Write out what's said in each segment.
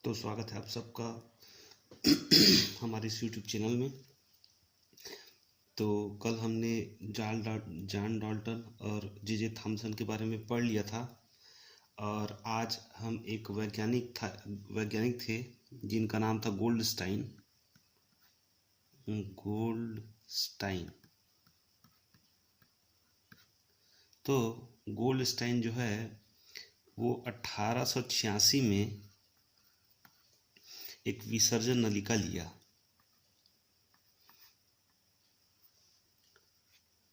तो स्वागत है आप सबका हमारे इस यूट्यूब चैनल में। तो कल हमने जॉन डाल्टन और जे थॉमसन के बारे में पढ़ लिया था और आज हम एक वैज्ञानिक थे जिनका नाम था गोल्डस्टाइन। तो गोल्डस्टाइन जो है वो 1886 में एक विसर्जन नलिका लिया।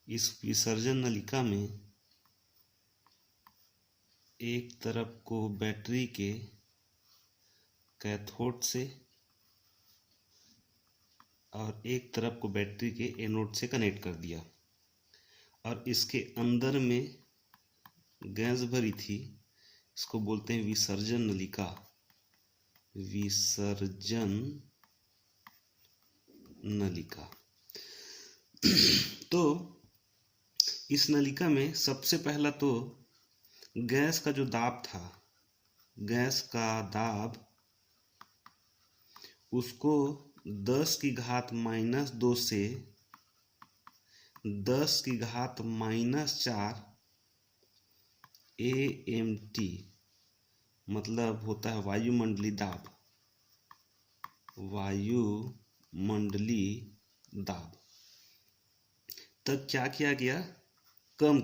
इस विसर्जन नलिका में एक तरफ को बैटरी के कैथोड से और एक तरफ को बैटरी के एनोड से कनेक्ट कर दिया और इसके अंदर में गैस भरी थी। इसको बोलते हैं विसर्जन नलिका। विसर्जन नलिका। तो इस नलिका में सबसे पहला तो गैस का जो दाब था, गैस का दाब, उसको 10⁻⁻2 से 10⁻⁻4 AMT मतलब होता है वायुमंडलीय दाब। वायुमंडलीय दाब तक क्या किया गया? कम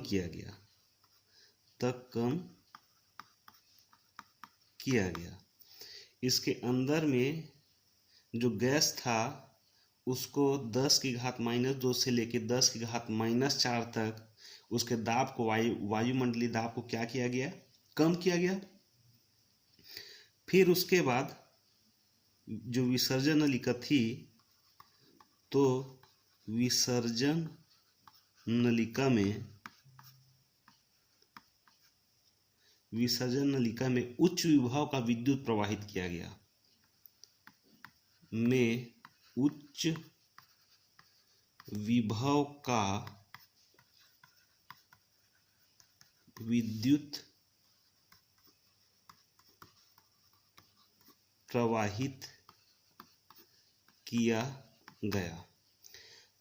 किया गया। इसके अंदर में जो गैस था उसको 10⁻⁻2 से लेके 10⁻⁻4 तक उसके दाब को वायुमंडलीय दाब को क्या किया गया? कम किया गया। फिर उसके बाद जो विसर्जन नलिका थी, तो विसर्जन नलिका में उच्च विभव का विद्युत प्रवाहित किया गया। उच्च विभव का विद्युत प्रवाहित किया गया।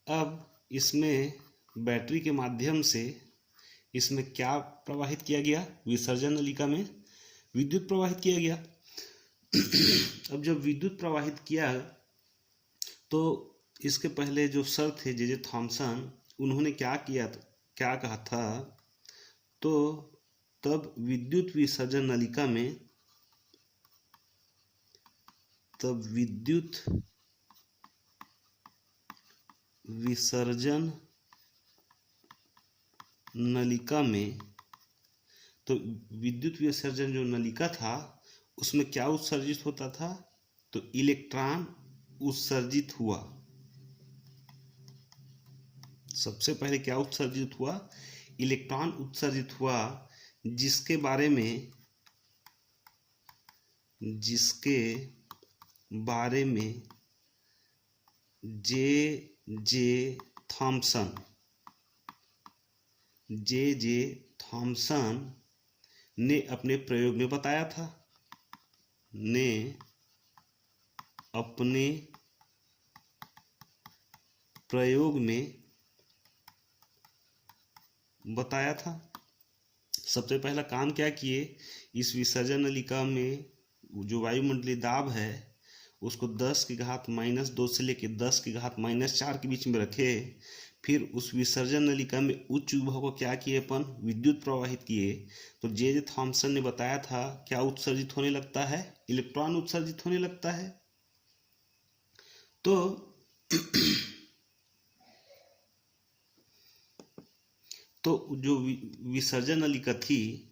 अब इसमें बैटरी के माध्यम से इसमें क्या प्रवाहित किया गया? विसर्जन नलिका में विद्युत प्रवाहित किया गया। अब जब विद्युत प्रवाहित किया तो इसके पहले जो सर थे जे थॉमसन, उन्होंने क्या कहा था? तो तब विद्युत विसर्जन नलिका में तो विद्युत विसर्जन जो नलिका था उसमें क्या उत्सर्जित होता था? तो इलेक्ट्रॉन उत्सर्जित हुआ। सबसे पहले क्या उत्सर्जित हुआ? इलेक्ट्रॉन उत्सर्जित हुआ, जिसके बारे में जे थॉमसन ने अपने प्रयोग में बताया था। सबसे पहला काम क्या किए? इस विसर्जन नलिका में जो वायुमंडलीय दाब है उसको 10⁻⁻2 से लेके 10⁻⁻4 के बीच में रखे। फिर उस विसर्जन नलिका में उच्च विभव को क्या किए? अपन विद्युत प्रवाहित किए। तो जे थॉमसन ने बताया था क्या उत्सर्जित होने लगता है? इलेक्ट्रॉन उत्सर्जित होने लगता है। तो जो विसर्जन नलिका थी,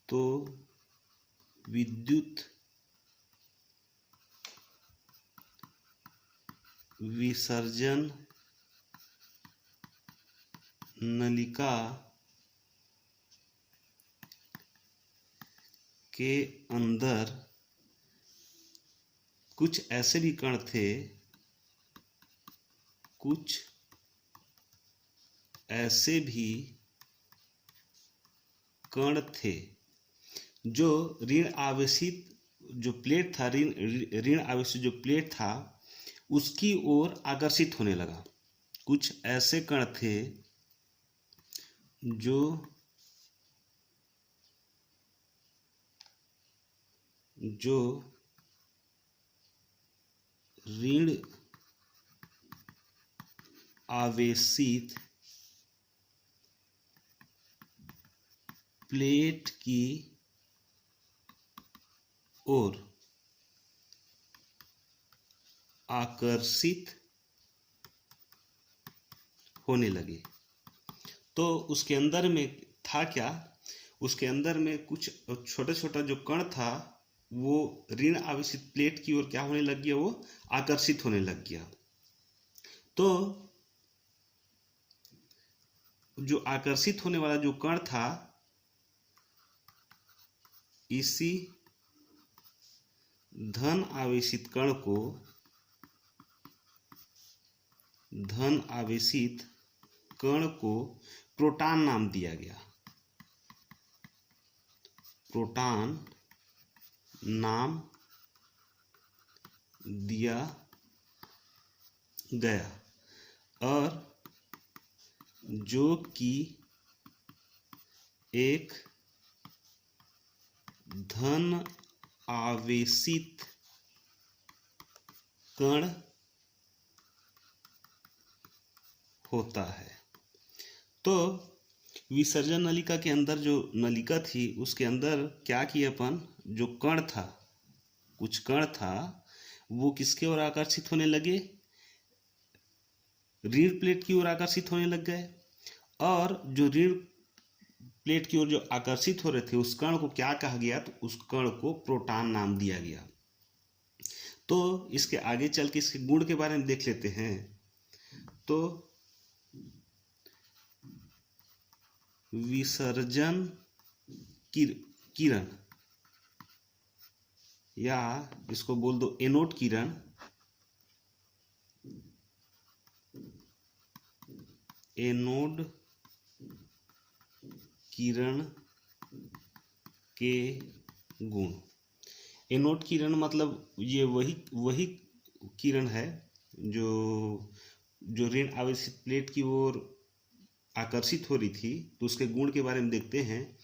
तो विद्युत विसर्जन नलिका के अंदर कुछ ऐसे भी कण थे जो ऋण आवेशित जो प्लेट था, ऋण आवेशित जो प्लेट था उसकी ओर आकर्षित होने लगा। कुछ ऐसे कण थे जो ऋण आवेशित प्लेट की ओर आकर्षित होने लगे। तो उसके अंदर में था क्या, उसके अंदर में कुछ छोटा छोटा जो कण था वो ऋण आवेशित प्लेट की ओर क्या होने लग गया, वो आकर्षित होने लग गया। तो जो आकर्षित होने वाला जो कण था, इसी धन आवेशित कण को प्रोटॉन नाम दिया गया। प्रोटॉन नाम दिया गया, और जो कि एक धन आवेशित कण होता है। तो विसर्जन नलिका के अंदर जो नलिका थी उसके अंदर क्या किया अपन, जो कण था, कुछ कण था, वो किसके ओर आकर्षित होने लगे, ऋण प्लेट की ओर आकर्षित होने लग गए। और जो ऋण प्लेट की ओर जो आकर्षित हो रहे थे उस कण को क्या कहा गया, तो उस कण को प्रोटॉन नाम दिया गया। तो इसके आगे चल के इसके गुण के बारे में देख लेते हैं। तो विसर्जन किरण, या इसको बोल दो एनोड किरण, एनोड किरण के गुण। एनोड किरण मतलब ये वही किरण है जो ऋण आवेशित प्लेट की ओर आकर्षित हो रही थी। तो उसके गुण के बारे में देखते हैं।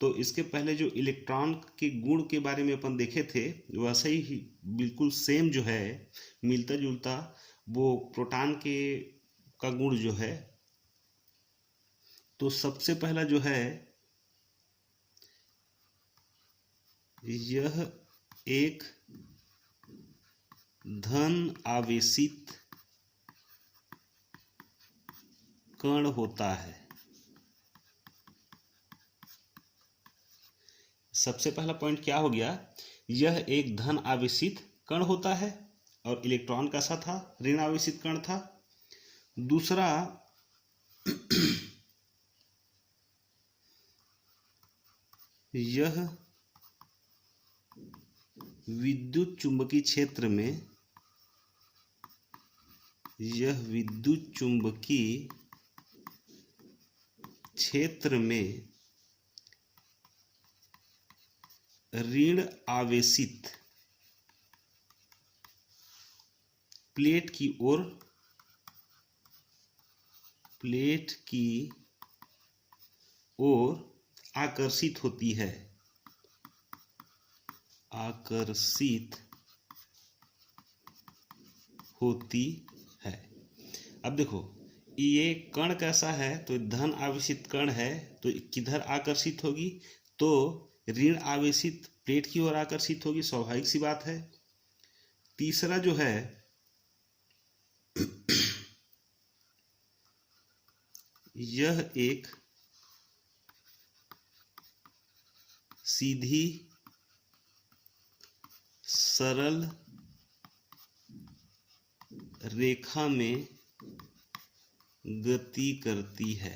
तो इसके पहले जो इलेक्ट्रॉन के गुण के बारे में अपन देखे थे, वैसे ही बिल्कुल सेम जो है, मिलता जुलता, वो प्रोटॉन का गुण जो है। तो सबसे पहला जो है, यह एक धन आवेशित कण होता है। सबसे पहला पॉइंट क्या हो गया, यह एक धन आवेशित कण होता है, और इलेक्ट्रॉन कैसा था, ऋण आवेशित कण था। दूसरा, यह विद्युत चुंबकीय क्षेत्र में, यह विद्युत चुंबकीय क्षेत्र में ऋण आवेशित प्लेट की ओर आकर्षित होती है, आकर्षित होती है। अब देखो ये कण कैसा है, तो धन आवेशित कण है, तो किधर आकर्षित होगी, तो ऋण आवेशित प्लेट की ओर आकर्षित होगी, स्वाभाविक सी बात है। तीसरा जो है, यह एक सीधी सरल रेखा में गति करती है।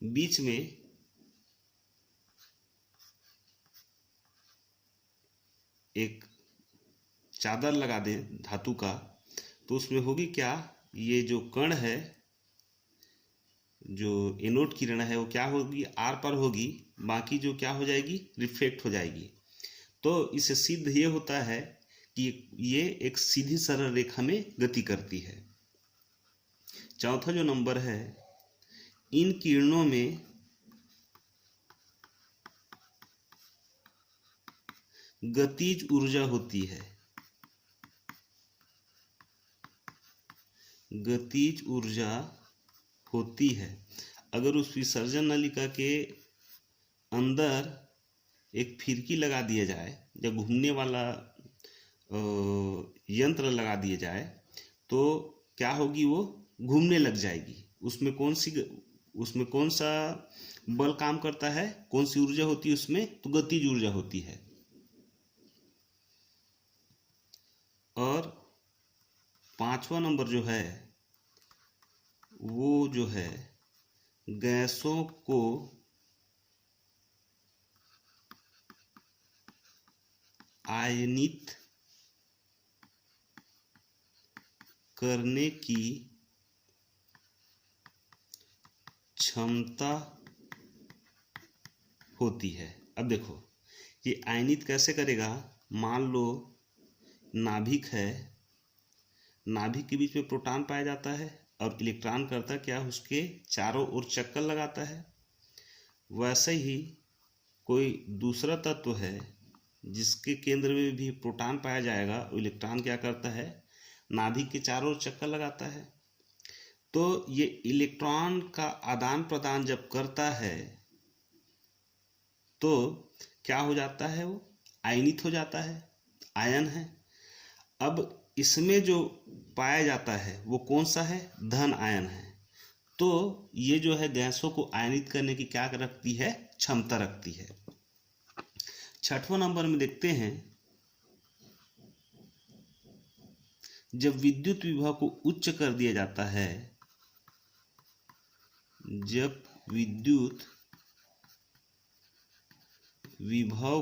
बीच में एक चादर लगा दें धातु का, तो उसमें होगी क्या, ये जो कण है, जो एनोड किरण है, वो क्या होगी, आर पर होगी, बाकी जो क्या हो जाएगी, रिफ्लेक्ट हो जाएगी। तो इससे सिद्ध ये होता है कि ये एक सीधी सरल रेखा में गति करती है। चौथा जो नंबर है, इन किरणों में गतिज ऊर्जा होती है। गतिज ऊर्जा होती है। अगर उस विसर्जन नलिका के अंदर एक फिरकी लगा दिया जाए या घूमने वाला यंत्र लगा दिया जाए तो क्या होगी, वो घूमने लग जाएगी। उसमें कौन सा बल काम करता है, कौन सी ऊर्जा होती है उसमें, तो गतिज ऊर्जा होती है। और पांचवा नंबर जो है वो जो है गैसों को आयनित करने की क्षमता होती है। अब देखो ये आयनित कैसे करेगा। मान लो नाभिक है, नाभिक के बीच में प्रोटॉन पाया जाता है और इलेक्ट्रॉन करता क्या, उसके चारों ओर चक्कर लगाता है। वैसे ही कोई दूसरा तत्व है जिसके केंद्र में भी प्रोटॉन पाया जाएगा, इलेक्ट्रॉन क्या करता है, नाभिक के चारों ओर चक्कर लगाता है। तो ये इलेक्ट्रॉन का आदान प्रदान जब करता है तो क्या हो जाता है, वो आयनित हो जाता है, आयन है। अब इसमें जो पाया जाता है वो कौन सा है, धन आयन है। तो ये जो है गैसों को आयनित करने की क्या रखती है, क्षमता रखती है। छठवां नंबर में देखते हैं, जब विद्युत विभव को उच्च कर दिया जाता है, जब विद्युत विभव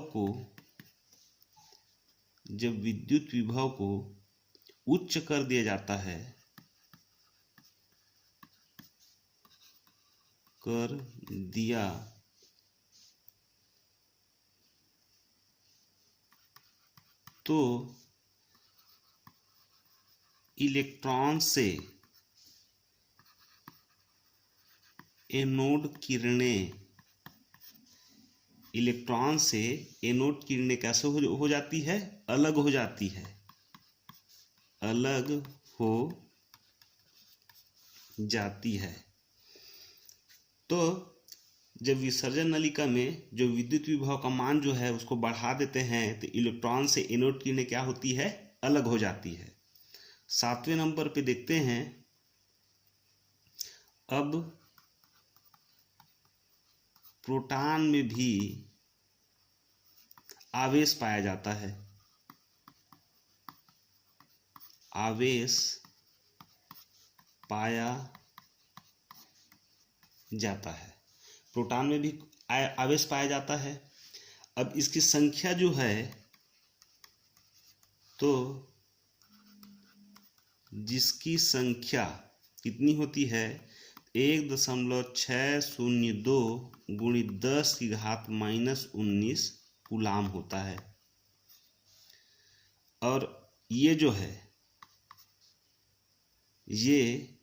को उच्च कर दिया जाता है, कर दिया तो इलेक्ट्रॉन से एनोड किरणें कैसे हो जाती है, अलग हो जाती है, अलग हो जाती है। तो जब विसर्जन नलिका में जो विद्युत विभव का मान जो है उसको बढ़ा देते हैं तो इलेक्ट्रॉन से एनोड किरणें क्या होती है, अलग हो जाती है। सातवें नंबर पे देखते हैं, अब प्रोटॉन में भी आवेश पाया जाता है, आवेश पाया जाता है, प्रोटॉन में भी आवेश पाया जाता है। अब इसकी संख्या जो है, तो जिसकी संख्या कितनी होती है, 1.602 गुणित 10⁻⁻19 कूलाम होता है। और ये जो है ये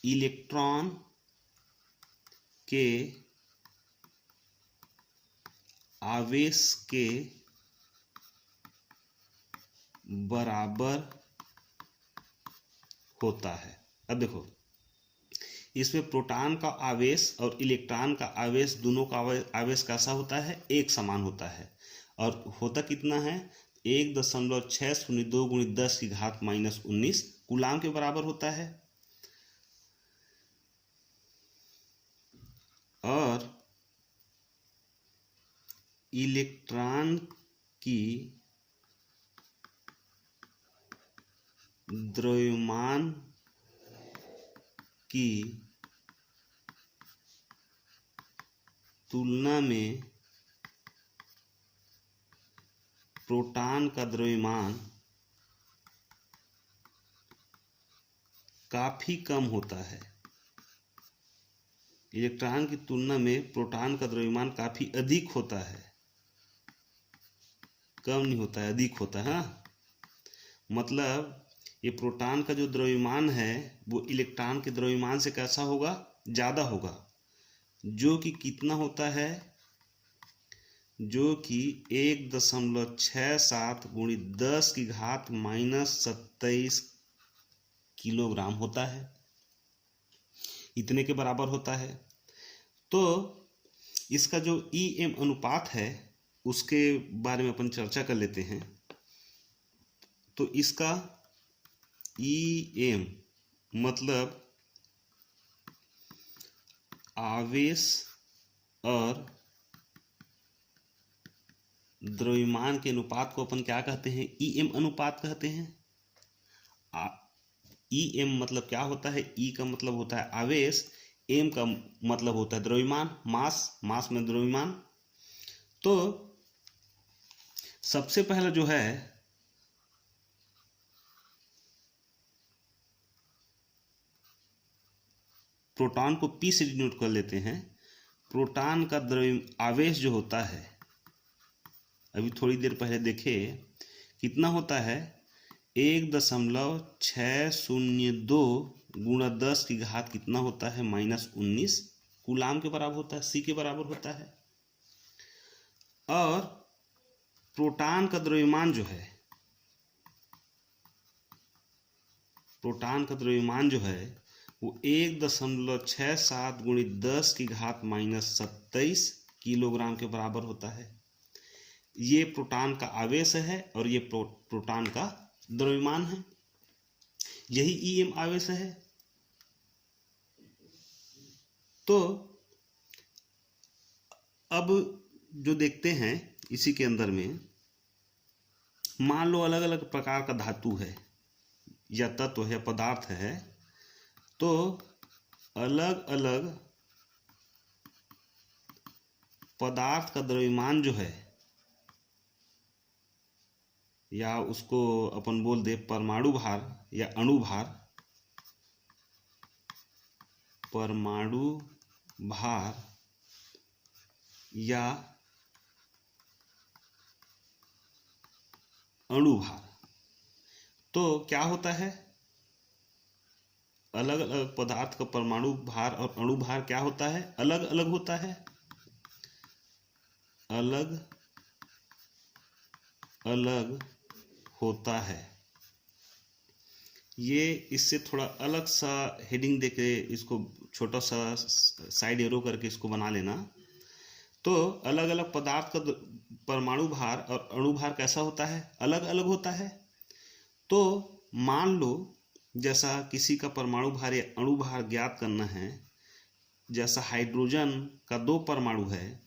इलेक्ट्रॉन के आवेश के बराबर होता है। अब देखो इसमें प्रोटॉन का आवेश और इलेक्ट्रॉन का आवेश, दोनों का आवेश कैसा होता है, एक समान होता है। और होता कितना है, 1.602 गुणित 10⁻⁻19 कूलाम के बराबर होता है। और इलेक्ट्रॉन की द्रव्यमान की तुलना में प्रोटॉन का द्रव्यमान काफी कम होता है, इलेक्ट्रॉन की तुलना में प्रोटॉन का द्रव्यमान काफी अधिक होता है, कम नहीं होता है, अधिक होता है। हाँ, मतलब ये प्रोटॉन का जो द्रव्यमान है वो इलेक्ट्रॉन के द्रव्यमान से कैसा होगा, ज्यादा होगा, जो कि कितना होता है, जो कि 1.67 गुणित 10 की घात -27 किलोग्राम होता है, इतने के बराबर होता है। तो इसका जो EM अनुपात है उसके बारे में अपन चर्चा कर लेते हैं। तो इसका EM मतलब आवेश और द्रव्यमान के अनुपात को अपन क्या कहते हैं, EM अनुपात कहते हैं। EM मतलब क्या होता है, E का मतलब होता है आवेश, M का मतलब होता है द्रव्यमान, मास में द्रव्यमान। तो सबसे पहला जो है प्रोटॉन को P से डिनोट कर लेते हैं। प्रोटॉन का आवेश जो होता है, अभी थोड़ी देर पहले देखे कितना होता है, 1.602 गुणा 10 की घात कितना होता है, -19 कूलाम के बराबर होता है, C के बराबर होता है। और प्रोटॉन का द्रव्यमान जो है, प्रोटॉन का द्रव्यमान जो है वो 1.67 गुणित 10 की घात -27 किलोग्राम के बराबर होता है। ये प्रोटॉन का आवेश है और ये प्रोटॉन का द्रव्यमान है, यही EM आवेश है। तो अब जो देखते हैं इसी के अंदर में, मान लो अलग अलग प्रकार का धातु है या तत्व है, पदार्थ है, तो अलग अलग पदार्थ का द्रव्यमान जो है, या उसको अपन बोल दे परमाणु भार या अणु भार, परमाणु भार या अणु भार, तो क्या होता है, अलग अलग पदार्थ का परमाणु भार और अणु भार क्या होता है, अलग अलग होता है, अलग अलग होता है। ये इससे थोड़ा अलग सा हेडिंग देके इसको छोटा सा साइड एरो करके इसको बना लेना। तो अलग अलग पदार्थ का परमाणु भार और अणु भार कैसा होता है, अलग अलग होता है। तो मान लो जैसा किसी का परमाणु भार या अणु भार ज्ञात करना है, जैसा हाइड्रोजन का 2 परमाणु है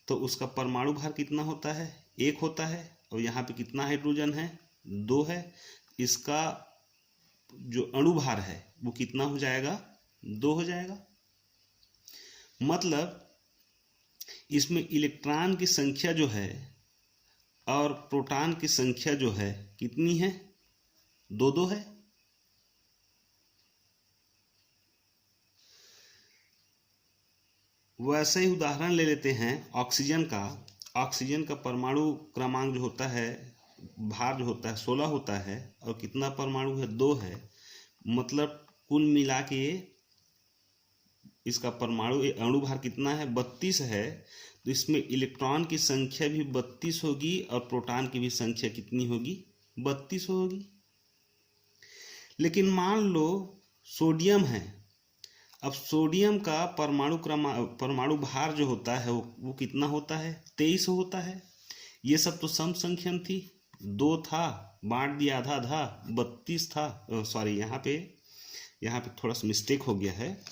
तो उसका परमाणु भार कितना होता है, 1 होता है, और यहाँ पे कितना हाइड्रोजन है, 2 है। इसका जो अणु भार है वो कितना हो जाएगा, 2 हो जाएगा। मतलब इसमें इलेक्ट्रॉन की संख्या जो है और प्रोटॉन की संख्या जो है कितनी है, 2 है। वैसे ही उदाहरण ले लेते हैं ऑक्सीजन का। ऑक्सीजन का परमाणु क्रमांक जो होता है, भार जो होता है 16 होता है, और कितना परमाणु है, 2 है। मतलब कुल मिला के इसका परमाणु अणु भार कितना है, 32 है। तो इसमें इलेक्ट्रॉन की संख्या भी 32 होगी और प्रोटॉन की भी संख्या कितनी होगी, 32 होगी। लेकिन मान लो सोडियम है, अब सोडियम का परमाणु भार जो होता है वो कितना होता है, 23 होता है। ये सब तो सम संख्यन थी, 2 था, बांट दिया आधा आधा, 32 था। सॉरी, यहाँ पे थोड़ा सा मिस्टेक हो गया है।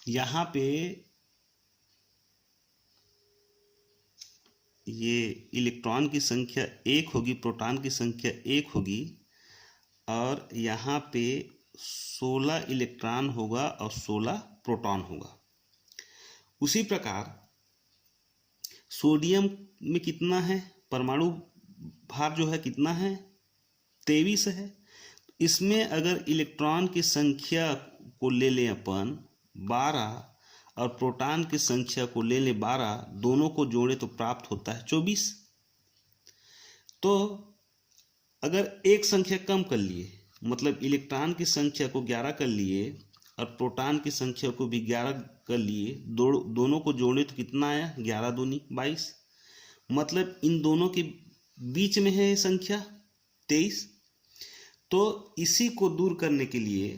यहाँ पे ये इलेक्ट्रॉन की संख्या 1 होगी, प्रोटॉन की संख्या 1 होगी, और यहाँ पे 16 इलेक्ट्रॉन होगा और 16 प्रोटॉन होगा। उसी प्रकार सोडियम में कितना है, परमाणु भार जो है कितना है, 23 है। इसमें अगर इलेक्ट्रॉन की संख्या को ले लें अपन 12 और प्रोटॉन की संख्या को ले लें 12, दोनों को जोड़े तो प्राप्त होता है 24। तो अगर एक संख्या कम कर लिए, मतलब इलेक्ट्रॉन की संख्या को 11 कर लिए और प्रोटॉन की संख्या को भी 11 कर लिए, दोनों को जोड़े तो कितना आया, 11 दूनी 22, मतलब इन दोनों के बीच में है संख्या 23। तो इसी को दूर करने के लिए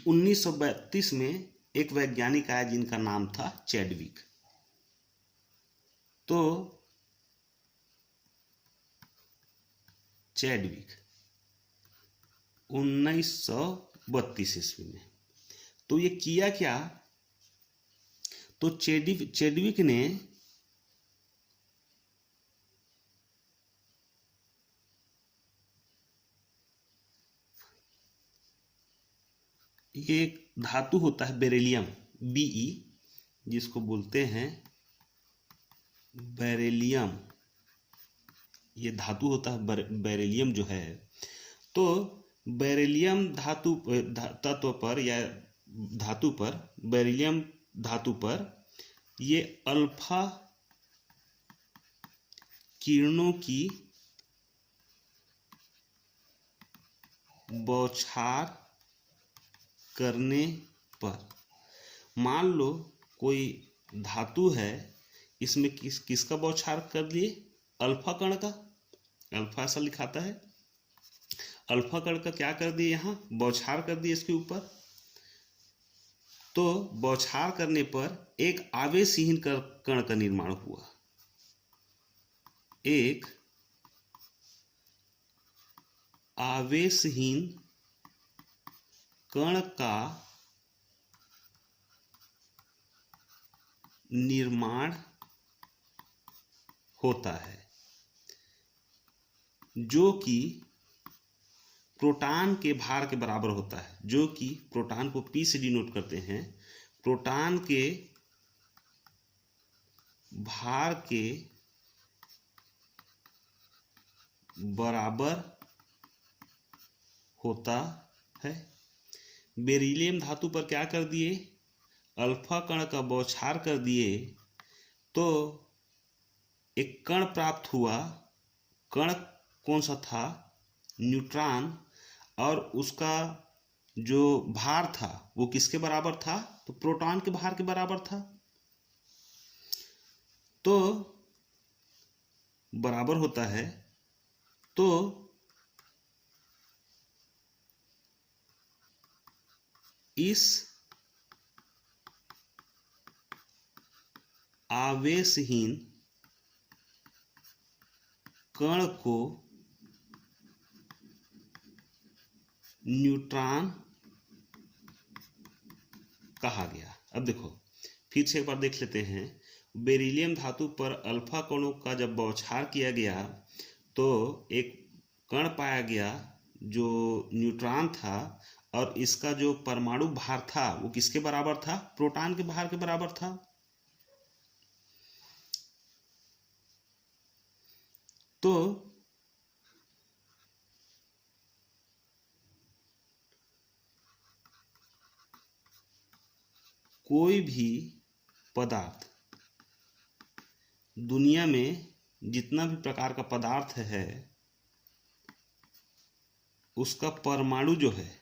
1932 में एक वैज्ञानिक आया जिनका नाम था चैडविक। तो चैडविक 1932 ईस्वी में, तो ये किया क्या, तो चैडविक ने ये एक धातु होता है बेरिलियम, Be, जिसको बोलते हैं बेरिलियम, ये धातु होता है बेरिलियम जो है। तो बेरिलियम तत्व पर या धातु पर, बेरिलियम धातु पर ये अल्फा किरणों की बौछार करने पर, मान लो कोई धातु है, इसमें किसका बौछार कर दिए, अल्फा कण का, अल्फा ऐसा लिखाता है, अल्फा कण का क्या कर दिए, यहाँ बौछार कर दिए इसके ऊपर। तो बौछार करने पर एक आवेशहीन कण का निर्माण हुआ, एक आवेशहीन कण का निर्माण होता है, जो कि प्रोटॉन के भार के बराबर होता है, जो कि प्रोटॉन को P से डिनोट करते हैं, प्रोटॉन के भार के बराबर होता है। बेरिलियम धातु पर क्या कर दिए, अल्फा कण का बौछार कर दिए, तो एक कण प्राप्त हुआ। कण कौन सा था, न्यूट्रॉन, और उसका जो भार था वो किसके बराबर था, तो प्रोटॉन के भार के बराबर था। तो बराबर होता है, तो इस आवेशहीन कण को न्यूट्रॉन कहा गया। अब देखो फिर से एक बार देख लेते हैं। बेरिलियम धातु पर अल्फा कणों का जब बौछार किया गया तो एक कण पाया गया जो न्यूट्रॉन था, और इसका जो परमाणु भार था वो किसके बराबर था, प्रोटॉन के भार के बराबर था। तो कोई भी पदार्थ, दुनिया में जितना भी प्रकार का पदार्थ है, उसका परमाणु जो है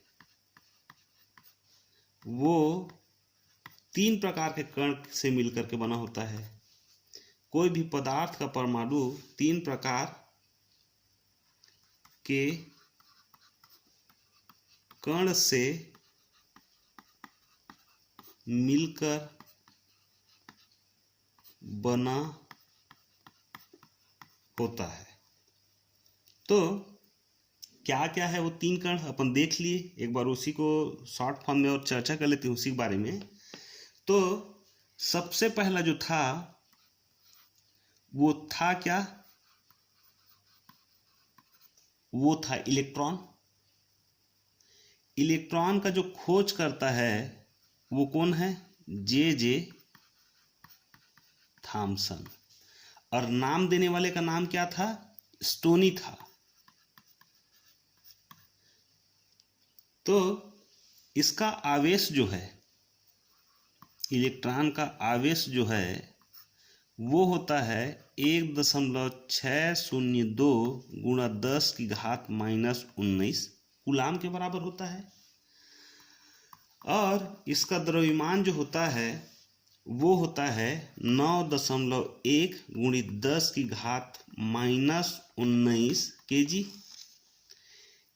वो 3 प्रकार के कण से मिलकर के बना होता है। कोई भी पदार्थ का परमाणु 3 प्रकार के कण से मिलकर बना होता है। तो क्या क्या है वो 3 कण अपन देख लिए, एक बार उसी को शॉर्ट फॉर्म में और चर्चा कर लेते हैं उसी के बारे में। तो सबसे पहला जो था वो था क्या, वो था इलेक्ट्रॉन। इलेक्ट्रॉन का जो खोज करता है वो कौन है, जे थॉमसन, और नाम देने वाले का नाम क्या था, स्टोनी था। तो इसका आवेश जो है इलेक्ट्रॉन का आवेश जो है वो होता है 1.602 गुणा 10 की घात -19 कूलाम के बराबर होता है। और इसका द्रव्यमान जो होता है वो होता है 9.1 गुणित 10 की घात -19 kg।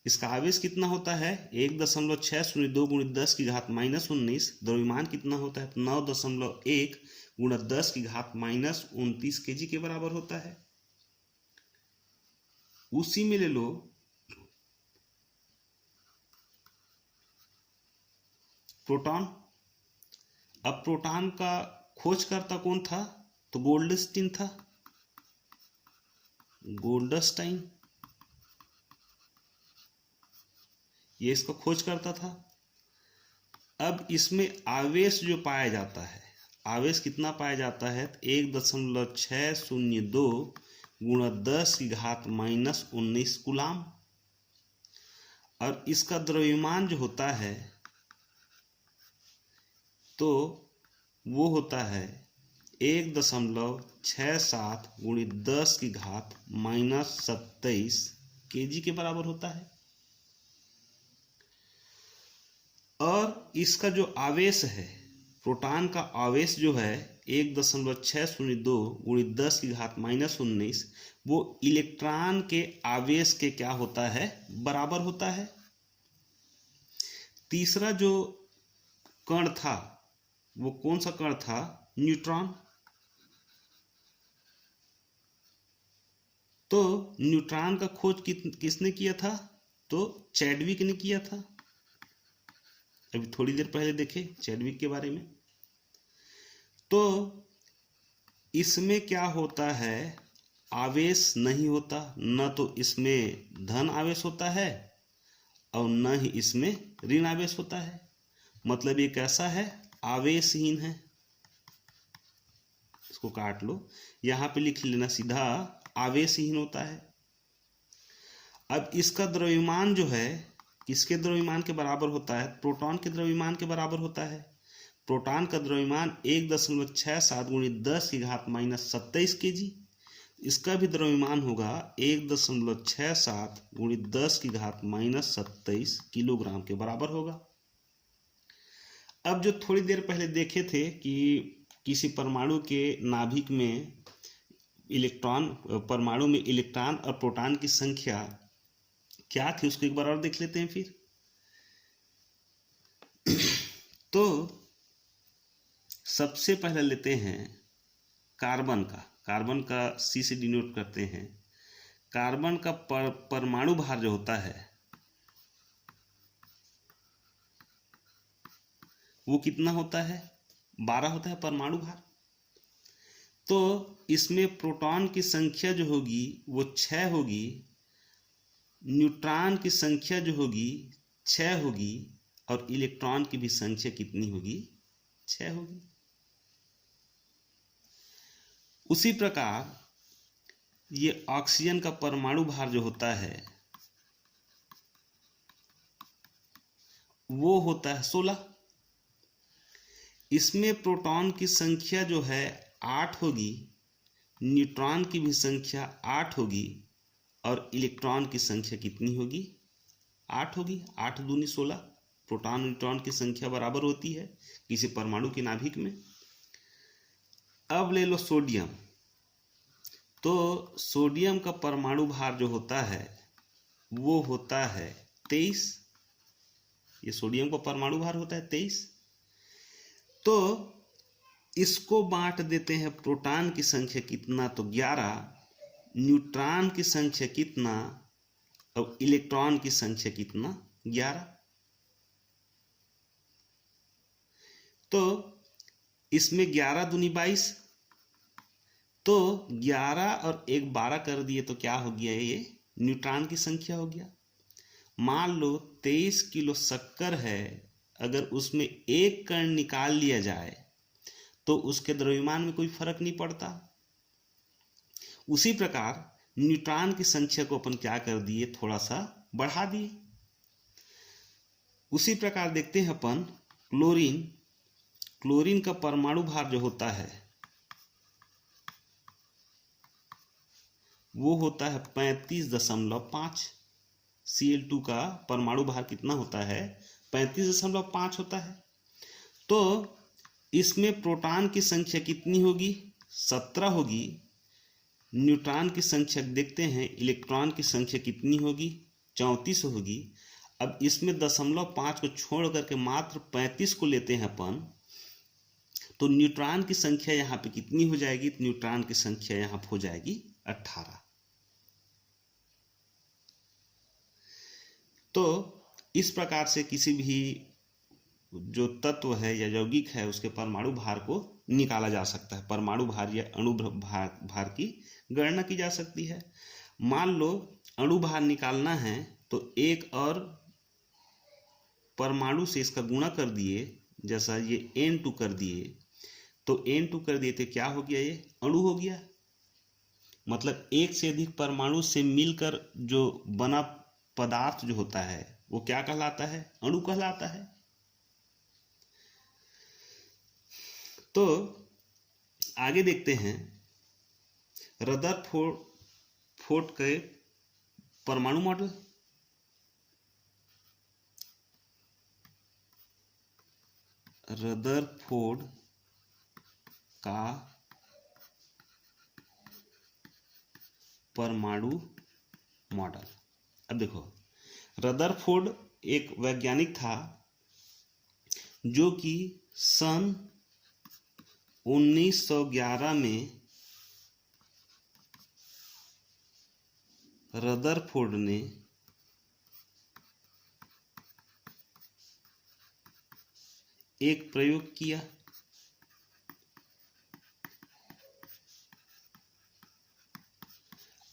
इसका आवेश कितना होता है 1.602 गुणित 10 की घात -19। द्रव्यमान कितना होता है 9.1 गुणा 10 की घात -29 kg के बराबर होता है। उसी में ले लो प्रोटॉन। अब प्रोटॉन का खोजकर्ता कौन था तो गोल्डस्टीन था, गोल्डस्टाइन, ये इसका खोजकर्ता था। अब इसमें आवेश जो पाया जाता है, आवेश कितना पाया जाता है 1.602 गुणा 10 की घात -19 कूलाम। और इसका द्रव्यमान जो होता है तो वो होता है 1.67 गुणित 10 की घात -27 kg के बराबर होता है। और इसका जो आवेश है, प्रोटॉन का आवेश जो है 1.602 गुणित 10 की घात -19 वो इलेक्ट्रॉन के आवेश के क्या होता है बराबर होता है। तीसरा जो कण था वो कौन सा कण था न्यूट्रॉन। तो न्यूट्रॉन का खोज किसने किया था तो चैडविक ने किया था। अभी थोड़ी देर पहले देखे चैडविक के बारे में। तो इसमें क्या होता है आवेश नहीं होता, न तो इसमें धन आवेश होता है और न ही इसमें ऋण आवेश होता है। मतलब ये कैसा है आवेशहीन है। इसको काट लो, यहां पे लिख लेना सीधा आवेशहीन होता है। अब इसका द्रव्यमान जो है किसके द्रव्यमान के बराबर होता है प्रोटॉन के द्रव्यमान के बराबर होता है। प्रोटॉन का द्रव्यमान 1.67 गुणित 10 की घात -27 kg। इसका भी द्रव्यमान होगा 1.67 गुणित 10 की घात -27 किलोग्राम के बराबर होगा। अब जो थोड़ी देर पहले देखे थे कि किसी परमाणु के नाभिक में इलेक्ट्रॉन, परमाणु में इलेक्ट्रॉन और प्रोटॉन की संख्या क्या थी उसको एक बार और देख लेते हैं फिर। तो सबसे पहले लेते हैं कार्बन का, कार्बन का C से डिनोट करते हैं। कार्बन का परमाणु भार जो होता है वो कितना होता है 12 होता है परमाणु भार। तो इसमें प्रोटॉन की संख्या जो होगी वो 6 होगी, न्यूट्रॉन की संख्या जो होगी 6 होगी और इलेक्ट्रॉन की भी संख्या कितनी होगी 6 होगी। उसी प्रकार ये ऑक्सीजन का परमाणु भार जो होता है वो होता है 16। इसमें प्रोटॉन की संख्या जो है 8 होगी, न्यूट्रॉन की भी संख्या 8 होगी और इलेक्ट्रॉन की संख्या कितनी होगी 8 होगी। 8 दूनी 16। प्रोटॉन न्यूट्रॉन की संख्या बराबर होती है किसी परमाणु के नाभिक में। अब ले लो सोडियम। तो सोडियम का परमाणु भार जो होता है वो होता है 23। ये सोडियम का परमाणु भार होता है 23। तो इसको बांट देते हैं प्रोटॉन की संख्या कितना तो 11, न्यूट्रॉन की संख्या कितना और इलेक्ट्रॉन की संख्या कितना 11। तो इसमें 11 दूनी 22। तो 11 और 1 12 कर दिए तो क्या हो गया ये न्यूट्रॉन की संख्या हो गया। मान लो 23 किलो शक्कर है, अगर उसमें एक कण निकाल लिया जाए तो उसके द्रव्यमान में कोई फर्क नहीं पड़ता। उसी प्रकार न्यूट्रॉन की संख्या को अपन क्या कर दिए थोड़ा सा बढ़ा दिए। उसी प्रकार देखते हैं अपन क्लोरीन। क्लोरीन का परमाणु भार जो होता है वो होता है 35.5। Cl2 का परमाणु भार कितना होता है? 35.5 होता है। तो इसमें प्रोटॉन की संख्या कितनी होगी? 17 होगी। न्यूट्रॉन की संख्या देखते हैं, इलेक्ट्रॉन की संख्या कितनी होगी? 34 होगी। अब इसमें 0.5 को छोड़ करके मात्र 35 को लेते हैं अपन, तो न्यूट्रॉन की संख्या यहाँ पे कितनी हो जाएगी? न्यूट्रॉन की संख्या यहाँ पे हो जाएगी 18। तो इस प्रकार से किसी भी जो तत्व है या यौगिक है उसके परमाणु भार को निकाला जा सकता है, परमाणु भार या अणु भार की गणना की जा सकती है। मान लो अणु भार निकालना है तो एक और परमाणु से इसका गुणा कर दिए, जैसा ये N2 कर दिए, तो N2 कर दिए तो क्या हो गया? ये अणु हो गया। मतलब एक से अधिक परमाणु से मिलकर जो बना पदार्थ जो होता है वो क्या कहलाता है? अणु कहलाता है। तो आगे देखते हैं रदरफोर्ड के परमाणु मॉडल। रदरफोर्ड का परमाणु मॉडल। अब देखो, रदरफोर्ड एक वैज्ञानिक था जो कि सन 1911 में रदरफोर्ड ने एक प्रयोग किया।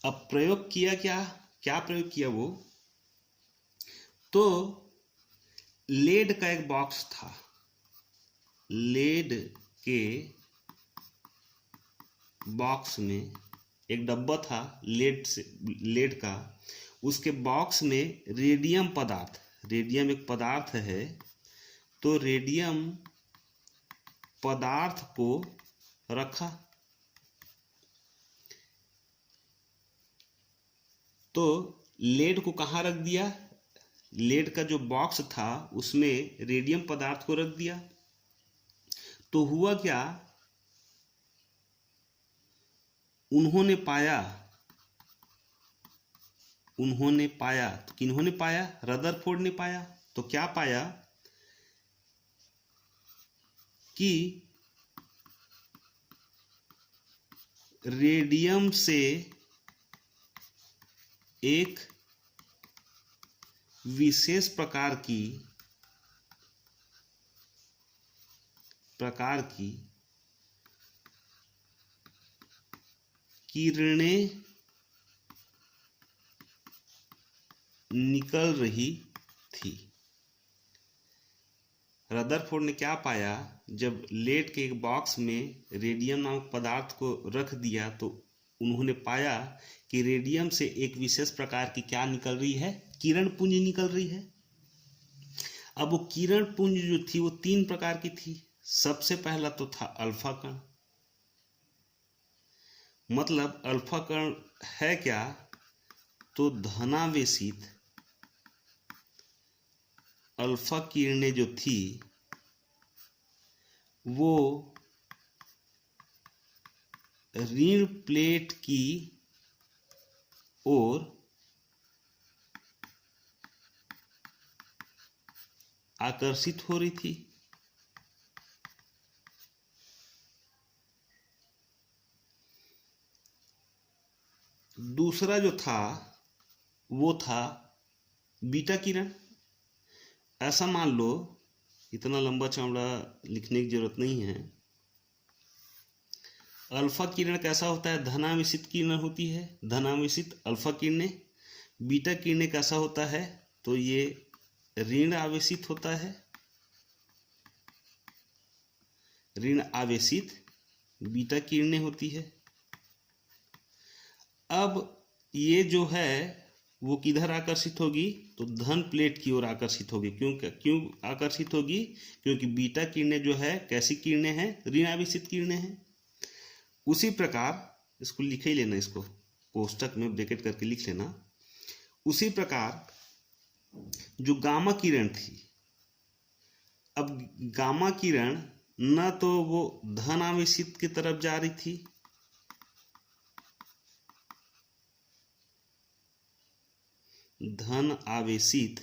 अब प्रयोग किया क्या प्रयोग किया वो? तो लेड का एक बॉक्स था, लेड के बॉक्स में एक डब्बा था लेड का, उसके बॉक्स में रेडियम एक पदार्थ है, तो रेडियम पदार्थ को रखा। तो लेड को कहाँ रख दिया? लेड का जो बॉक्स था उसमें रेडियम पदार्थ को रख दिया। तो हुआ क्या? उन्होंने पाया, तो किन्होंने पाया? रदरफोर्ड ने पाया। तो क्या पाया कि रेडियम से एक विशेष प्रकार की किरणें निकल रही थी। रदरफोर्ड ने क्या पाया? जब लेड के एक बॉक्स में रेडियम नामक पदार्थ को रख दिया तो उन्होंने पाया कि रेडियम से एक विशेष प्रकार की क्या निकल रही है? किरण पुंज निकल रही है। अब वो किरण पुंज जो थी वो 3 प्रकार की थी। सबसे पहला तो था अल्फा कण। मतलब अल्फा कण है क्या? तो धनावेशित अल्फा किरणें जो थी वो ऋण प्लेट की ओर आकर्षित हो रही थी। दूसरा जो था वो था बीटा किरण। ऐसा मान लो, इतना लंबा चौड़ा लिखने की जरूरत नहीं है। अल्फा किरण कैसा होता है? धनावेशित किरण होती है, धनावेशित अल्फा किरणें। बीटा किरणें कैसा होता है? तो ये ऋण आवेशित होता है, ऋण आवेशित बीटा किरणें होती है। अब ये जो है वो किधर आकर्षित होगी? तो धन प्लेट की ओर आकर्षित होगी। क्यों आकर्षित होगी? क्योंकि बीटा किरणें जो है कैसी किरणें हैं? ऋण आवेशित किरणें हैं। उसी प्रकार इसको लिख ही लेना, इसको कोष्टक में ब्रैकेट करके लिख लेना। उसी प्रकार जो गामा किरण थी, अब गामा किरण न तो वो धन आवेशित की तरफ जा रही थी, धन आवेशित,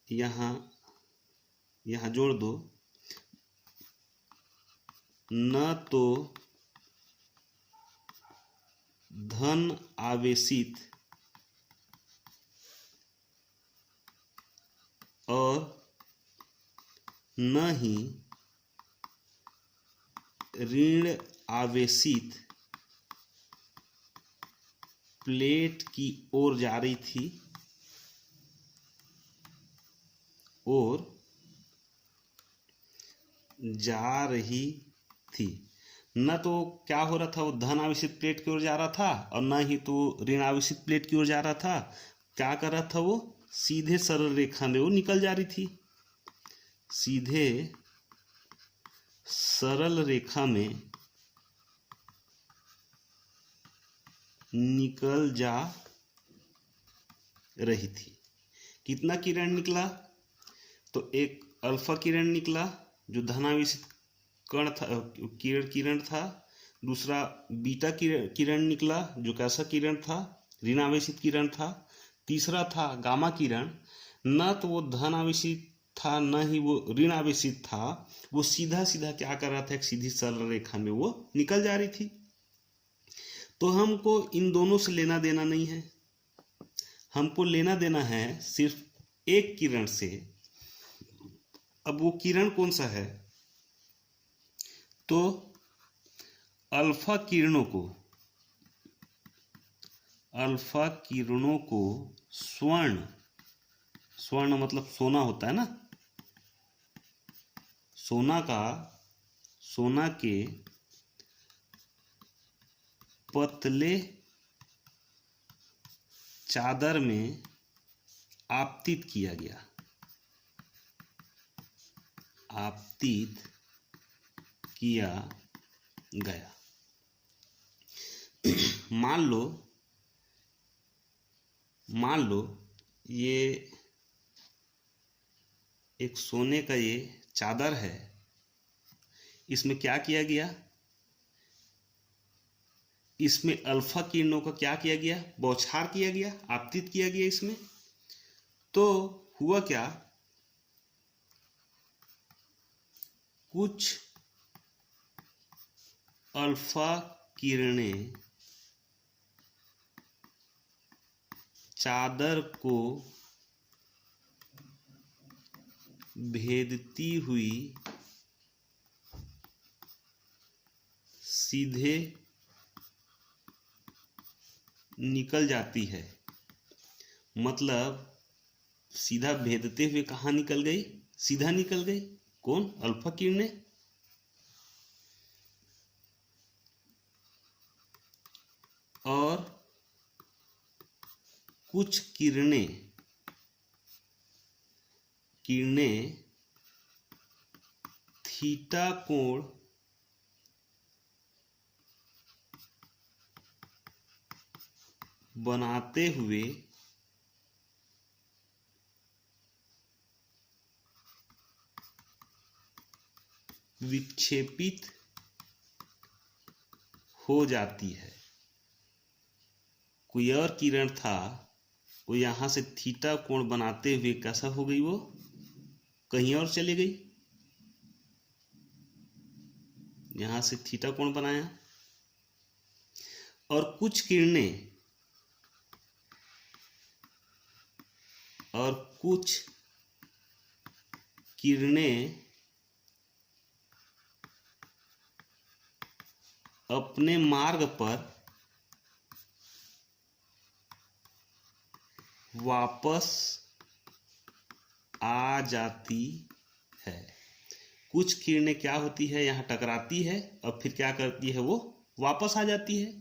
यहां जोड़ दो, न तो धन आवेशित और न ही ऋण आवेशित प्लेट की ओर जा रही थी, और जा रही थी। न तो क्या हो रहा था, वो धन आवेशित प्लेट की ओर जा रहा था, और न ही तो ऋण आवेशित प्लेट की ओर जा रहा था। क्या कर रहा था? वो सीधे सरल रेखा में वो निकल जा रही थी, सीधे सरल रेखा में निकल जा रही थी। कितना किरण निकला? तो एक अल्फा किरण निकला जो धनावेशित कण था, किरण था। दूसरा बीटा किरण निकला जो कैसा किरण था? ऋणावेशित किरण था। तीसरा था गामा किरण, न तो वो धनावेशित था न ही वो ऋणावेशित था, वो सीधा सीधा क्या कर रहा था? एक सीधी सरल रेखा में वो निकल जा रही थी। तो हमको इन दोनों से लेना देना नहीं है, हमको लेना देना है सिर्फ एक किरण से। अब वो किरण कौन सा है? तो अल्फा किरणों को स्वर्ण मतलब सोना होता है ना, सोना के पतले चादर में आपतित किया गया, मान लो ये एक सोने का ये चादर है, इसमें क्या किया गया? इसमें अल्फा किरणों का क्या किया गया? बौछार किया गया, आपतित किया गया इसमें। तो हुआ क्या? कुछ अल्फा किरणें चादर को भेदती हुई सीधे निकल जाती है। मतलब सीधा भेदते हुए कहाँ निकल गई? सीधा निकल गई। कौन? अल्फा किरणें। और कुछ किरणें थीटा कोण बनाते हुए विक्षेपित हो जाती है। कोई और किरण था, वो यहां से थीटा कोण बनाते हुए कैसा हो गई? वो कहीं और चली गई, यहां से थीटा कोण बनाया। और कुछ किरणें अपने मार्ग पर वापस आ जाती है। कुछ किरणें क्या होती है? यहाँ टकराती है और फिर क्या करती है? वो वापस आ जाती है।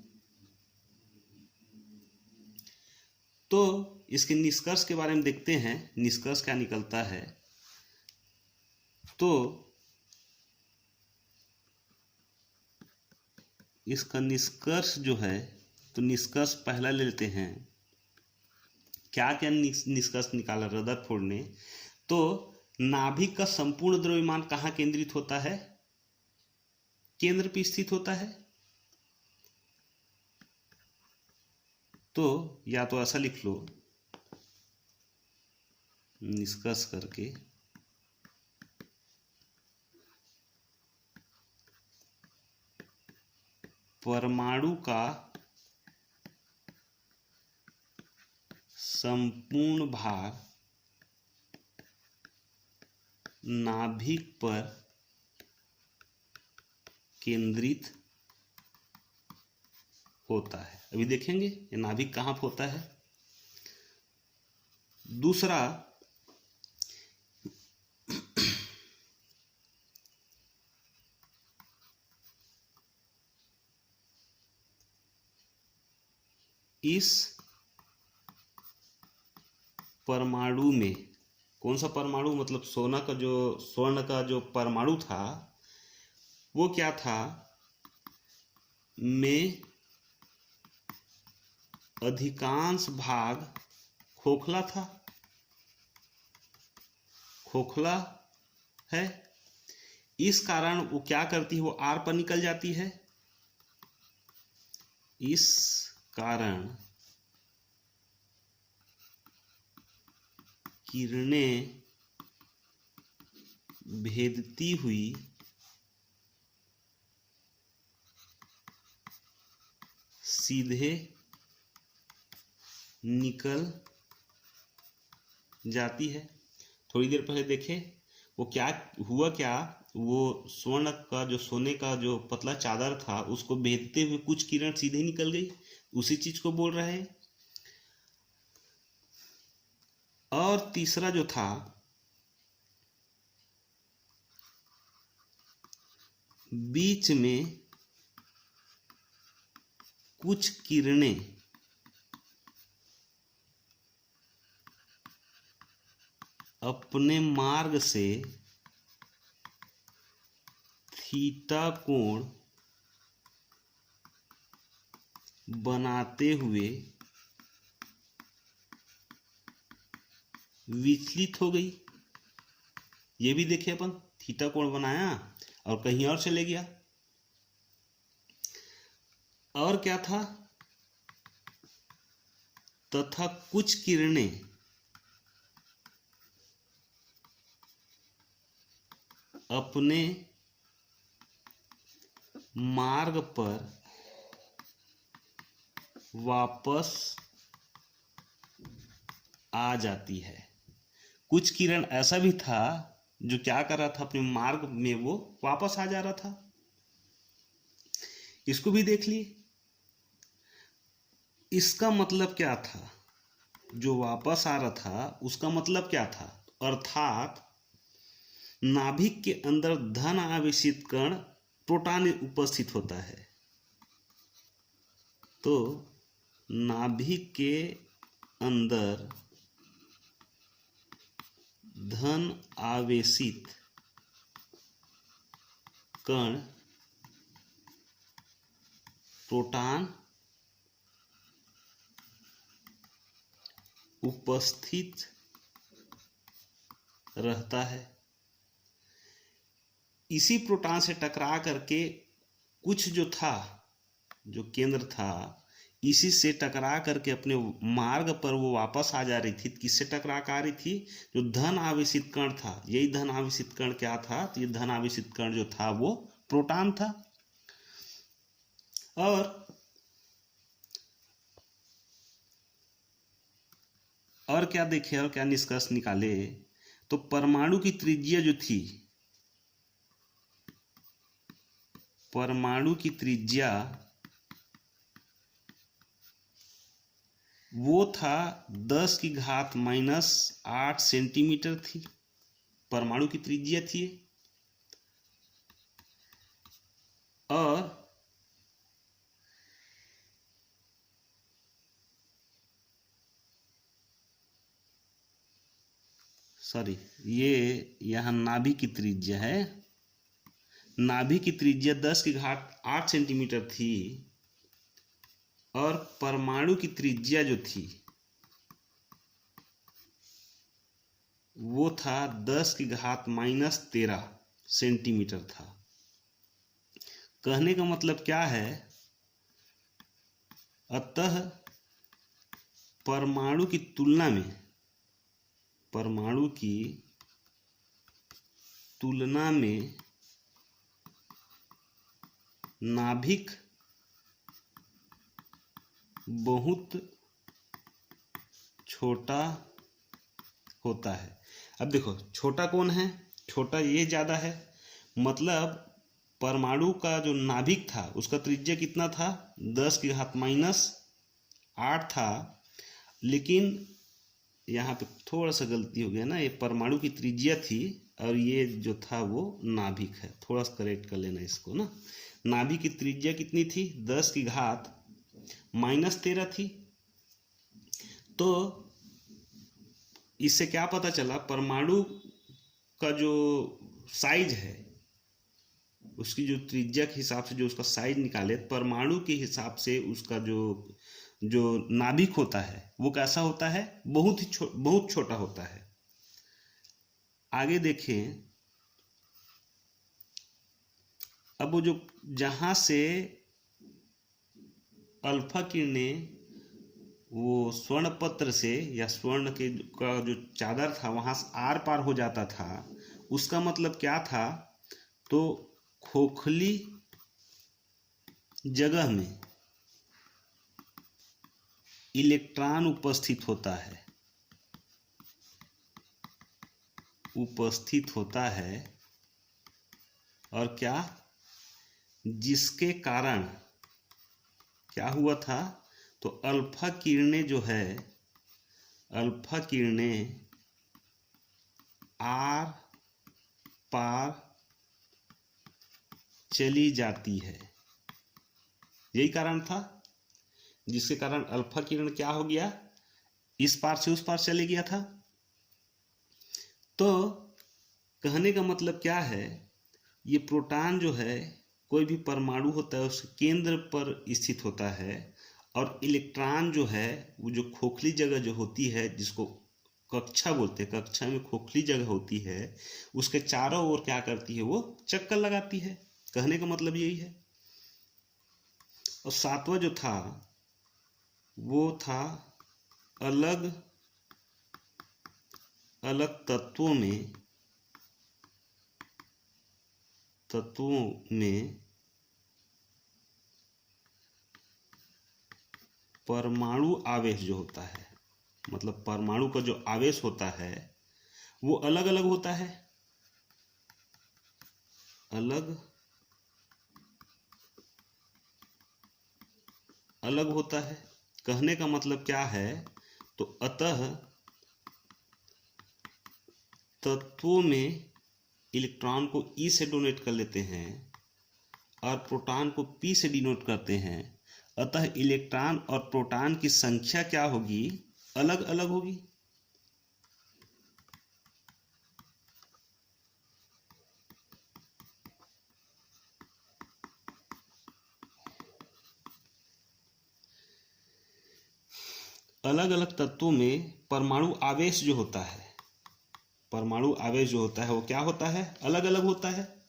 तो इसके निष्कर्ष के बारे में देखते हैं, निष्कर्ष क्या निकलता है। तो इसका निष्कर्ष जो है, तो निष्कर्ष पहला ले लेते हैं। क्या क्या निष्कर्ष निकाला रदरफोर्ड ने? तो नाभिक का संपूर्ण द्रव्यमान कहाँ केंद्रित होता है? केंद्र पे स्थित होता है। तो या तो ऐसा लिख लो निष्कर्ष करके, परमाणु का संपूर्ण भार नाभिक पर केंद्रित होता है। अभी देखेंगे ये नाभिक कहाँ होता है। दूसरा, इस परमाणु में, कौन सा परमाणु, मतलब स्वर्ण का जो परमाणु था वो क्या था, में अधिकांश भाग खोखला था, खोखला है। इस कारण वो क्या करती है, वो आर पर निकल जाती है। इस कारण किरणें भेदती हुई सीधे निकल जाती है। थोड़ी देर पहले देखे वो क्या हुआ, क्या वो स्वर्ण का जो, सोने का जो पतला चादर था उसको भेदते हुए कुछ किरण सीधे निकल गई, उसी चीज को बोल रहे हैं। और तीसरा जो था, बीच में कुछ किरणें अपने मार्ग से थीटा कोण बनाते हुए विचलित हो गई। ये भी देखे अपन, थीटा कोण बनाया और कहीं और चले गया। और क्या था, तथा कुछ किरणें अपने मार्ग पर वापस आ जाती है। कुछ किरण ऐसा भी था जो क्या कर रहा था, अपने मार्ग में वो वापस आ जा रहा था। इसको भी देख लिए। इसका मतलब क्या था, जो वापस आ रहा था उसका मतलब क्या था, अर्थात नाभिक के अंदर धन आवेशित कण प्रोटॉन उपस्थित होता है। तो नाभिक के अंदर धन आवेशित कण प्रोटॉन उपस्थित रहता है। इसी प्रोटॉन से टकरा करके कुछ जो था, जो केंद्र था, इसी से टकरा करके अपने मार्ग पर वो वापस आ जा रही थी। किससे टकरा कर आ रही थी, जो धन आवेशित कण था। यही धन आवेशित कण क्या था, तो ये धन आवेशित कण जो था वो प्रोटॉन था। और क्या देखे, और क्या निष्कर्ष निकाले, तो परमाणु की त्रिज्या जो थी, परमाणु की त्रिज्या वो था 10⁻⁻8 सेंटीमीटर थी। परमाणु की त्रिज्या थी। और सॉरी, ये यहाँ नाभि की त्रिज्या है। नाभि की त्रिज्या 10⁸ सेंटीमीटर थी और परमाणु की त्रिज्या जो थी वो था 10⁻⁻13 सेंटीमीटर था। कहने का मतलब क्या है, अतः परमाणु की तुलना में नाभिक बहुत छोटा होता है। अब देखो, छोटा कौन है? छोटा ये ज़्यादा है, मतलब परमाणु का जो नाभिक था उसका त्रिज्या कितना था? 10⁻⁻8 था। लेकिन यहाँ पे थोड़ा सा गलती हो गया ना, ये परमाणु की त्रिज्या थी और ये जो था वो नाभिक है। थोड़ा सा करेक्ट कर लेना इसको ना। नाभिक की त्रिज्या कितनी थी? 10⁻⁻13 थी। तो इससे क्या पता चला? परमाणु का जो साइज है उसकी जो त्रिज्या के हिसाब से जो उसका साइज निकाले, परमाणु के हिसाब से उसका जो नाभिक होता है वो कैसा होता है? बहुत छोटा होता है। आगे देखें, अब वो जो जहां से अल्फा किरणें वो स्वर्ण पत्र से या स्वर्ण के का जो चादर था वहां से आर पार हो जाता था, उसका मतलब क्या था? तो खोखली जगह में इलेक्ट्रॉन उपस्थित होता है और क्या, जिसके कारण क्या हुआ था? तो अल्फा किरणें आर पार चली जाती है। यही कारण था जिसके कारण अल्फा किरण क्या हो गया? इस पार से उस पार चले गया था। तो कहने का मतलब क्या है? ये प्रोटॉन जो है, कोई भी परमाणु होता है उसके केंद्र पर स्थित होता है और इलेक्ट्रॉन जो है वो जो खोखली जगह जो होती है, जिसको कक्षा बोलते हैं, कक्षा में खोखली जगह होती है, उसके चारों ओर क्या करती है? वो चक्कर लगाती है। कहने का मतलब यही है। और सातवां जो था वो था अलग अलग तत्वों में परमाणु आवेश जो होता है, मतलब परमाणु का जो आवेश होता है वो अलग अलग होता है। अलग होता है। कहने का मतलब क्या है? तो अतः तत्वों में इलेक्ट्रॉन को ई से डोनेट कर लेते हैं और प्रोटॉन को पी से डिनोट करते हैं। अतः इलेक्ट्रॉन और प्रोटॉन की संख्या क्या होगी? अलग अलग होगी। अलग अलग तत्वों में परमाणु आवेश जो होता है वो क्या होता है? अलग अलग होता है।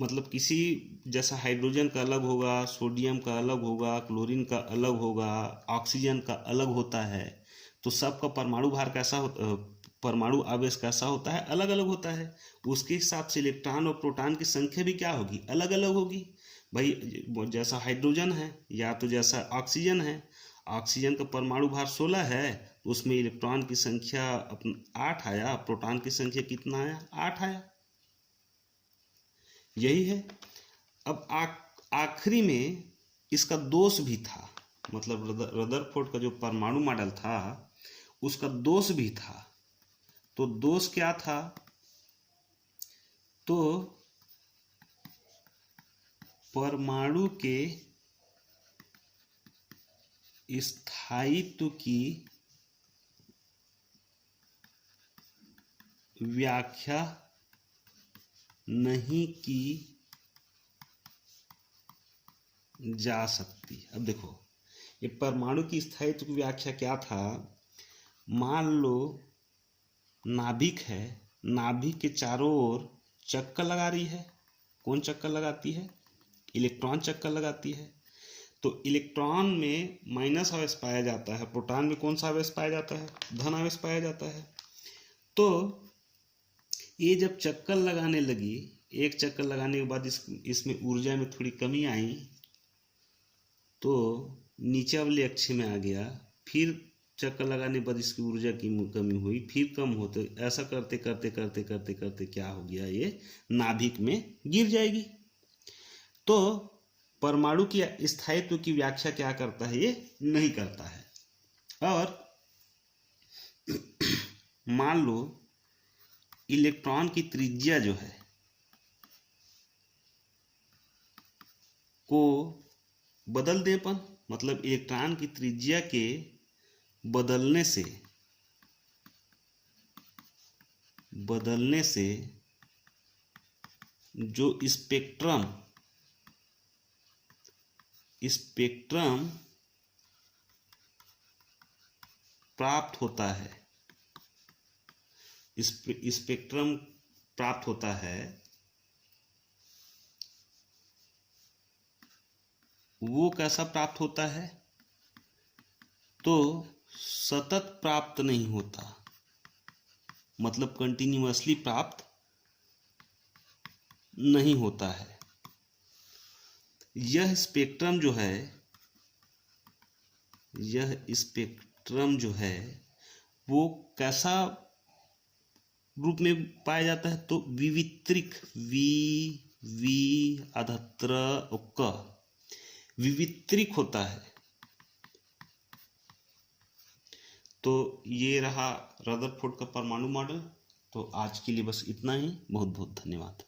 मतलब किसी जैसा हाइड्रोजन का अलग होगा, सोडियम का अलग होगा, क्लोरीन का अलग होगा, ऑक्सीजन का अलग होता है। तो सबका परमाणु भार कैसा होता, परमाणु आवेश कैसा होता है? अलग अलग होता है। उसके हिसाब से इलेक्ट्रॉन और प्रोटॉन की संख्या भी क्या होगी? अलग अलग होगी। भाई जैसा हाइड्रोजन है या तो जैसा ऑक्सीजन है, ऑक्सीजन का परमाणु भार 16 है, उसमें इलेक्ट्रॉन की संख्या 8 आया, प्रोटॉन की संख्या कितना आया? 8 आया। यही है। अब आखिरी में इसका दोष भी था, मतलब रदरफोर्ड का जो परमाणु मॉडल था उसका दोष भी था। तो दोष क्या था? तो परमाणु के स्थायित्व की व्याख्या नहीं की जा सकती। अब देखो, ये परमाणु की स्थायित्व की व्याख्या क्या था। मान लो नाभिक है, नाभिक के चारों ओर चक्कर लगा रही है। कौन चक्कर लगाती है? इलेक्ट्रॉन चक्कर लगाती है। तो इलेक्ट्रॉन में माइनस आवेश पाया जाता है, प्रोटॉन में कौन सा आवेश पाया जाता है? धन आवेश पाया जाता है। तो ये जब चक्कर लगाने लगी, एक चक्कर लगाने के बाद इसमें ऊर्जा में थोड़ी कमी आई, तो नीचे वाले अक्ष में आ गया। फिर चक्कर लगाने के बाद इसकी ऊर्जा की कमी हुई, फिर कम होते, ऐसा करते करते करते करते करते क्या हो गया, ये नाभिक में गिर जाएगी। तो परमाणु की स्थायित्व की व्याख्या क्या करता है? ये नहीं करता है। और मान लो इलेक्ट्रॉन की त्रिज्या जो है को बदल दे अपन, मतलब इलेक्ट्रॉन की त्रिज्या के बदलने से जो स्पेक्ट्रम प्राप्त होता है, वो कैसा प्राप्त होता है? तो सतत प्राप्त नहीं होता, मतलब कंटिन्यूअसली प्राप्त नहीं होता है। यह स्पेक्ट्रम जो है वो कैसा रूप में पाया जाता है? तो विवित्रिक, विवित्रिक होता है। तो ये रहा रदरफोर्ड का परमाणु मॉडल। तो आज के लिए बस इतना ही। बहुत बहुत धन्यवाद।